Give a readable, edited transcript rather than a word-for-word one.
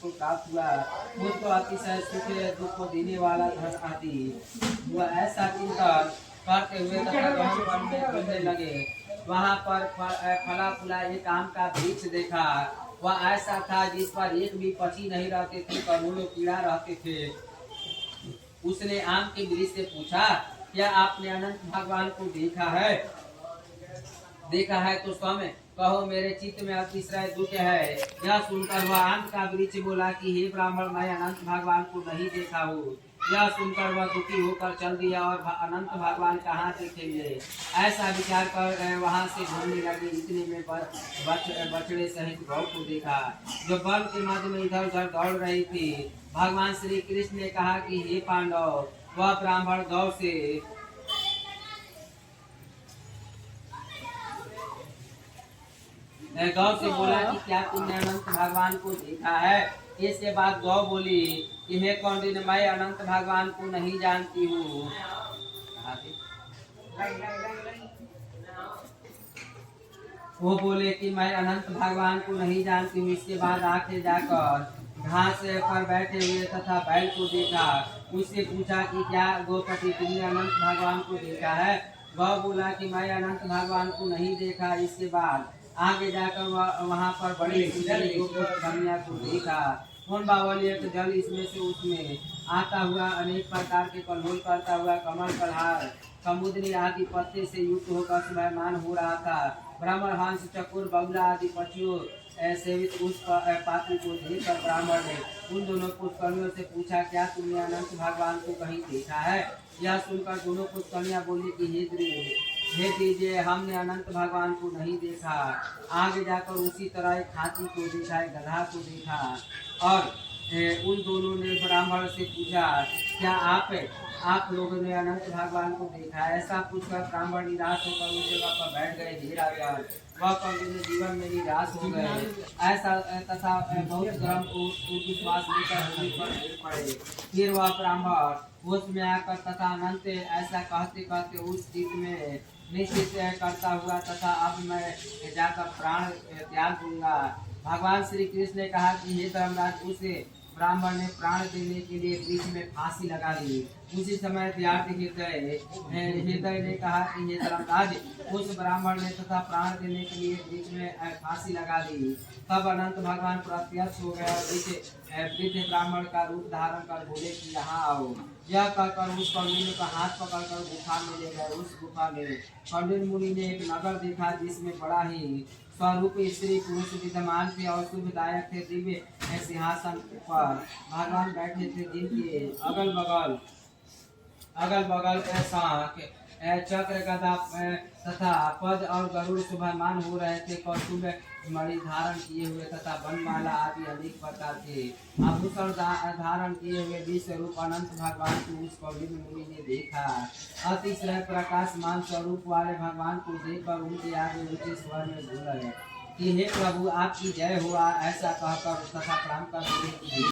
को प्राप्त हुआ वो तो अतिशय सुख दुख को देने वाला धन आदि हुआ। ऐसा चिंतन करते हुए तथा गहन वन में घूमने लगे। वहाँ पर फला फूला एक आम का वृक्ष देखा। वह ऐसा था जिस पर एक भी पक्षी नहीं रहते थे, करोड़ों कीड़ा रहते थे। उसने आम के वृक्ष से पूछा, क्या आपने अनंत भगवान को देखा है? तो स्वामी कहो, मेरे चित्त में अतिशय दुख है। यह सुनकर वह आम का वृक्ष बोला कि हे ब्राह्मण, मैं अनंत भगवान को नहीं देखा हूँ। यह सुनकर वह दुखी होकर चल दिया और अनंत भगवान कहाँ देखेंगे, ऐसा विचार कर वहाँ से घूमने लगे। इतने में बछड़े सहित गौ को देखा, जो वन के मध्य में इधर उधर दौड़ रही थी। भगवान श्री कृष्ण ने कहा कि हे पांडव, वह ब्राह्मण गौ से बोला कि क्या तुमने अनंत भगवान को देखा है? इसके बाद गौ बोली कि हे कौंडिन्य, मैं अनंत भगवान को नहीं जानती हूँ। वो बोले कि मैं अनंत भगवान को नहीं जानती हूँ। इसके बाद आगे जाकर घास पर बैठे हुए तथा बैल को देखा। उससे पूछा कि क्या गोपति, तुमने अनंत भगवान को देखा है? गौ बोला कि मैं अनंत भगवान को नहीं देखा। इसके बाद आगे जाकर वहाँ पर बड़ी कन्या को देखा। कौन बावली तो जल इसमें से उसमें आता हुआ अनेक प्रकार के कल्होल करता हुआ कमल कलहार समुद्री आदि पत्ते से युक्त होकर सुभायमान हो रहा था। ब्राह्मण हंस चकोर बगुला आदि पक्षियों सेवित उस पात्र को देखकर ब्राह्मण ने उन दोनों पुष्कर्मियों से पूछा, क्या तुमने अनंत भगवान को कहीं देखा है? यह सुनकर दोनों पुष्कर्मियां बोली कि हे दीजिए, हमने अनंत भगवान को नहीं देखा। आगे जाकर उसी तरह एक हाथी को देखा, एक गधा को देखा और उन दोनों ने ब्राह्मण से पूछा, क्या आप लोगों ने अनंत भगवान को देखा? ऐसा पूछकर ब्राह्मण निराश होकर उस जगह पर बैठ गए। धीरा वह कौंडिन्य जीवन में निराश हो गए। ऐसा तथा बहुत गर्म विश्वास लेकर पड़े। फिर वह ब्राह्मण होश में आकर तथा अनंत ऐसा कहते कहते उस चित्त में निश्चित करता हुआ तथा अब मैं जाकर प्राण त्याग दूंगा। भगवान श्री कृष्ण ने कहा कि हे धर्मराज, उसे ब्राह्मण ने प्राण देने के लिए वृक्ष में फांसी लगा ली। उसी समय हृदय ने कहा कि हे धर्मराज, उस ब्राह्मण ने तथा प्राण देने के लिए वृक्ष में फांसी लगा दी। तब अनंत भगवान प्रत्यक्ष हो गया। वृद्ध ब्राह्मण का रूप धारण कर बोले कि यहाँ आओ। यह कहकर उस कौंडिन्य का हाथ पकड़कर गुफा में ले गए। उस गुफा में कौंडिन्य मुनि ने एक नगर देखा जिसमें बड़ा ही स्वरूप स्त्री पुरुष विद्यमान थे और शुभदायक थे। दिव्य सिंहासन पर भगवान बैठे थे, जिनके अगल बगल चक्र गदा तथा पद और गरुड़ शोभायमान हो रहे थे। कौस्तुभ मणि धारण किए हुए तथा वनमाला आदि अनेक प्रकार के आभूषण धारण किए हुए विश्व रूप अनंत भगवान को उस कौंडिन्य मुनि ने देखा। अतिशय प्रकाशमान स्वरूप वाले भगवान को देखकर उनके आगे ऊंचे स्वर में बोले कि हे प्रभु, आपकी जय हुआ। ऐसा कहकर तथा प्रणाम कर